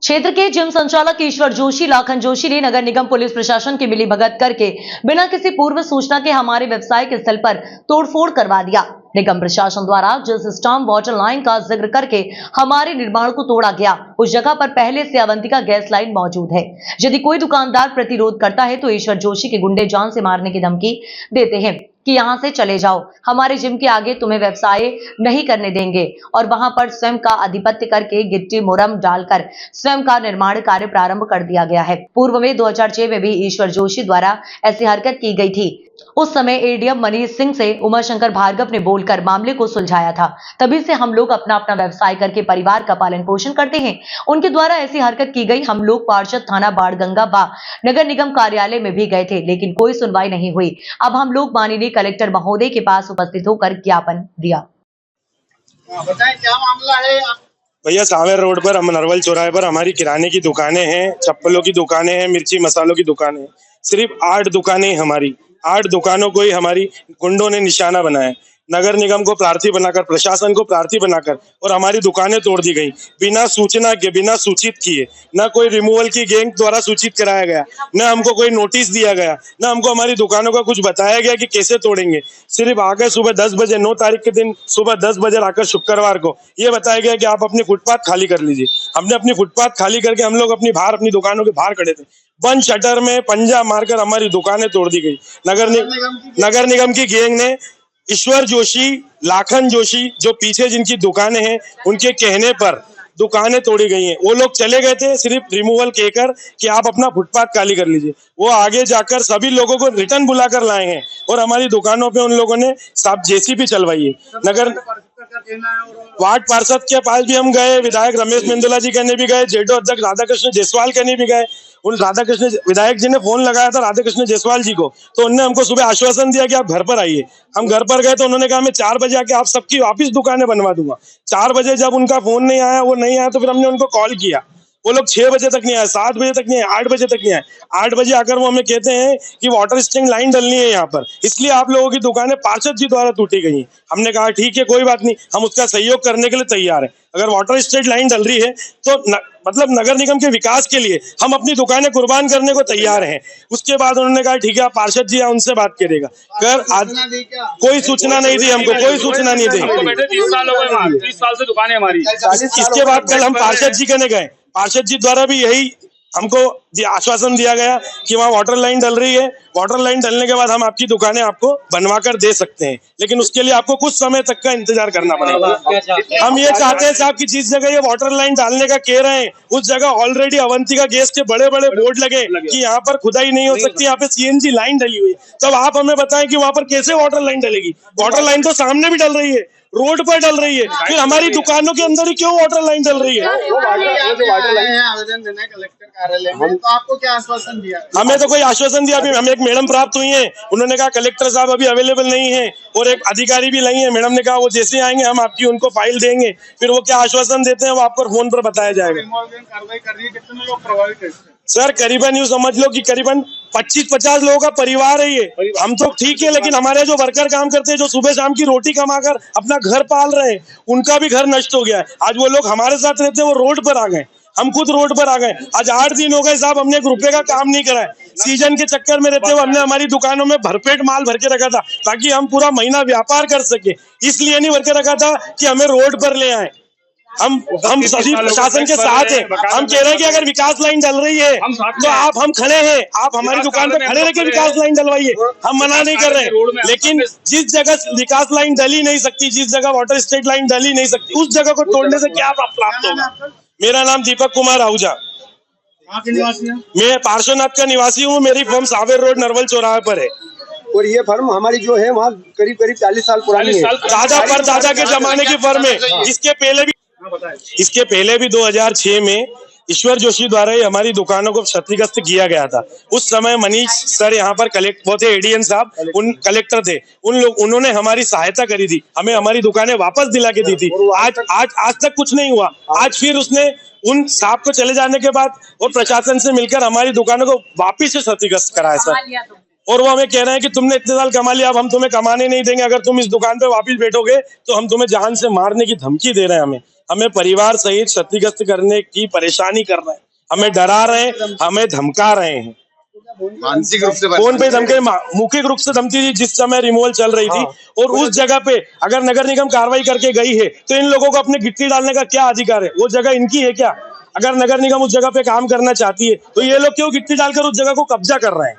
क्षेत्र के जिम संचालक ईश्वर जोशी लाखन जोशी ने नगर निगम पुलिस प्रशासन की मिलीभगत करके बिना किसी पूर्व सूचना के हमारे व्यवसायिक स्थल पर तोड़फोड़ करवा दिया। निगम प्रशासन द्वारा जिस स्टॉर्म वाटर लाइन का जिक्र करके हमारे निर्माण को तोड़ा गया, उस जगह पर पहले से अवंतिका गैस लाइन मौजूद है। यदि कोई दुकानदार प्रतिरोध करता है तो ईश्वर जोशी के गुंडे जान से मारने की धमकी देते हैं कि यहां से चले जाओ, हमारे जिम के आगे तुम्हें व्यवसाय नहीं करने देंगे, और वहां पर स्वयं का आधिपत्य करके गिट्टी मुरम डालकर स्वयं का निर्माण कार्य प्रारंभ कर दिया गया है। पूर्व में 2006 में भी ईश्वर जोशी द्वारा ऐसी हरकत की गई थी। उस समय एडीएम मनीष सिंह से उमाशंकर भार्गव ने बोलकर मामले को सुलझाया था। तभी से हम लोग अपना अपना व्यवसाय करके परिवार का पालन पोषण करते हैं। उनके द्वारा ऐसी हरकत की गई। हम लोग पार्षद थाना बाणगंगा व नगर निगम कार्यालय में भी गए थे, लेकिन कोई सुनवाई नहीं हुई। अब हम लोग माननीय कलेक्टर महोदय के पास उपस्थित होकर ज्ञापन दिया। बताएं क्या मामला है। भैया सावेर रोड पर नरवल चौराहे पर हमारी किराने की दुकानें हैं, चप्पलों की दुकानें हैं, मिर्ची मसालों की दुकानें हैं। सिर्फ 8 दुकानें हमारी 8 दुकानों को ही हमारी गुंडों ने निशाना बनाया। नगर निगम को प्रार्थी बनाकर, प्रशासन को प्रार्थी बनाकर और हमारी दुकानें तोड़ दी गई बिना सूचना के, बिना सूचित किए। न कोई रिमूवल की गैंग द्वारा सूचित कराया गया, न हमको कोई नोटिस दिया गया, न हमको हमारी दुकानों का कुछ बताया गया कि कैसे तोड़ेंगे। सिर्फ आकर सुबह 10 बजे 9 तारीख के दिन सुबह 10 बजे आकर शुक्रवार को ये बताया गया कि आप अपनी फुटपाथ खाली कर लीजिए। हमने अपनी फुटपाथ खाली करके हम लोग अपनी दुकानों के बाहर खड़े थे। बंद शटर में पंजा मारकर हमारी दुकानें तोड़ दी गई। नगर निगम की गैंग ने ईश्वर जोशी, लाखन जोशी जो पीछे जिनकी दुकानें हैं, उनके कहने पर दुकानें तोड़ी गई हैं। वो लोग चले गए थे सिर्फ रिमूवल कहकर कि आप अपना फुटपाथ खाली कर लीजिए। वो आगे जाकर सभी लोगों को रिटर्न बुलाकर लाए हैं और हमारी दुकानों पे उन लोगों ने साफ जेसीबी चलवाई है। नगर वार्ड पार्षद के पास भी हम गए, विधायक रमेश मेंदोला जी कहने भी गए, जेडो अध्यक्ष राधाकृष्ण जायसवाल कहने भी गए। उन राधाकृष्ण विधायक जी ने फोन लगाया था राधाकृष्ण जायसवाल जी को, तो उन्होंने हमको सुबह आश्वासन दिया कि आप घर पर आइए। हम घर पर गए तो उन्होंने कहा मैं 4 बजे आके आप सबकी वापिस दुकानें बनवा दूंगा। 4 बजे जब उनका फोन नहीं आया, वो नहीं आया, तो फिर हमने उनको कॉल किया। वो लोग 6 बजे तक नहीं आए, 7 बजे तक नहीं आए, 8 बजे तक नहीं आए। 8 बजे आकर वो हमें कहते हैं कि वाटर स्टैंड लाइन डलनी है यहाँ पर, इसलिए आप लोगों की दुकानें पार्षद जी द्वारा टूटी गई हैं। हमने कहा ठीक है, कोई बात नहीं, हम उसका सहयोग करने के लिए तैयार है। अगर वाटर स्टैंड लाइन डल रही है तो मतलब नगर निगम के विकास के लिए हम अपनी दुकानें कुर्बान करने को तैयार हैं। उसके बाद उन्होंने कहा ठीक है, आप पार्षद जी हैं, उनसे बात करेगा। कोई सूचना नहीं दी हमको, कोई सूचना नहीं दी। 30 साल से दुकान है हमारी। इसके बाद कल हम पार्षद जी कहने गए, पार्षद जी द्वारा भी यही हमको आश्वासन दिया गया कि वहाँ वाटर लाइन डल रही है, वाटर लाइन डलने के बाद हम आपकी दुकानें आपको बनवाकर दे सकते हैं, लेकिन उसके लिए आपको कुछ समय तक का इंतजार करना पड़ेगा। हम ये चाहते हैं साहब कि जिस जगह ये वाटर लाइन डालने का कह रहे हैं, उस जगह ऑलरेडी अवंतिका गैस के बड़े बड़े बोर्ड लगे कि यहाँ पर खुदाई नहीं हो सकती, यहाँ पे सीएनजी लाइन डली हुई है। तब आप हमें बताएं कि वहाँ पर कैसे वाटर लाइन डलेगी। वाटर लाइन तो सामने भी डल रही है, रोड पर डल रही है, फिर हमारी दुकानों के अंदर ही क्यों वाटर लाइन डल रही है। आवेदन देना है कलेक्टर कार्यालय में, तो आपको क्या आश्वासन दिया? हमें तो कोई आश्वासन दिया। अभी हमें एक मैडम प्राप्त हुई है, उन्होंने कहा कलेक्टर साहब अभी अवेलेबल नहीं है, और एक अधिकारी भी नहीं है। मैडम ने कहा वो जैसे आएंगे हम आपकी उनको फाइल देंगे, फिर वो क्या आश्वासन देते हैं वो आपको फोन पर बताया जाएगा। कार्रवाई कर रही है, कितने लोग प्रभावित है? सर करीबन यूँ समझ लो कि करीबन 25-50 लोगों का परिवार है ये। हम तो ठीक है, लेकिन हमारे जो वर्कर काम करते हैं, जो सुबह शाम की रोटी कमाकर अपना घर पाल रहे हैं, उनका भी घर नष्ट हो गया है। आज वो लोग हमारे साथ रहते हैं, वो रोड पर आ गए, हम खुद रोड पर आ गए। आज 8 दिन हो गए साहब, हमने 1 रुपए का काम नहीं करा है। सीजन के चक्कर में रहते हुए हमने हमारी दुकानों में भरपेट माल भर के रखा था ताकि हम पूरा महीना व्यापार कर सके, इसलिए नहीं भर के रखा था कि हमें रोड पर ले आए। हम सभी प्रशासन के साथ हैं। हम कह रहे हैं कि अगर विकास लाइन डल रही है तो हम खड़े हैं, आप हमारी दुकान पे खड़े रह के विकास लाइन डलवाइए, हम मना नहीं कर रहे हैं। लेकिन जिस जगह विकास लाइन डली नहीं सकती, जिस जगह वाटर स्टेट लाइन डली नहीं सकती, उस जगह को तोड़ने से क्या प्राप्त होगा। मेरा नाम दीपक कुमार आहूजा, मैं पार्श्वनाथ का निवासी हूँ। मेरी फर्म सावेर रोड नरवल चौराहे पर है, और ये फर्म हमारी जो है वहाँ करीब 40 साल पुरानी है। दादा पर दादा के जमाने की फर्म है। इसके पहले भी 2006 में ईश्वर जोशी द्वारा ही हमारी दुकानों को क्षतिग्रस्त किया गया था। उस समय मनीष सर यहाँ पर वो थे एडीएम साहब, उन कलेक्टर थे, उन्होंने हमारी सहायता करी थी, हमें हमारी दुकानें वापस दिला के दी थी। आज तक कुछ नहीं हुआ। आज फिर उसने उन साहब को चले जाने के बाद और प्रशासन से मिलकर हमारी दुकानों को वापिस से क्षतिग्रस्त कराया सर, और वो हमें कह रहे हैं कि तुमने इतने साल कमा लिया, अब हम तुम्हें कमाने नहीं देंगे, अगर तुम इस दुकान पे वापस बैठोगे तो हम तुम्हें जान से मारने की धमकी दे रहे हैं हमें। हमें परिवार सहित क्षतिग्रस्त करने की परेशानी कर रहे हैं, हमें डरा रहे हैं, हमें धमका रहे हैं। मानसिक रूप से फोन पे धमके, मौखिक रूप से धमकी दी जिस समय रिमूवल चल रही थी। और उस जगह पे अगर नगर निगम कार्रवाई करके गई है तो इन लोगों को अपने गिट्टी डालने का क्या अधिकार है? वो जगह इनकी है क्या? अगर नगर निगम उस जगह पे काम करना चाहती है तो ये लोग क्यों गिट्टी डालकर उस जगह को कब्जा कर रहे हैं?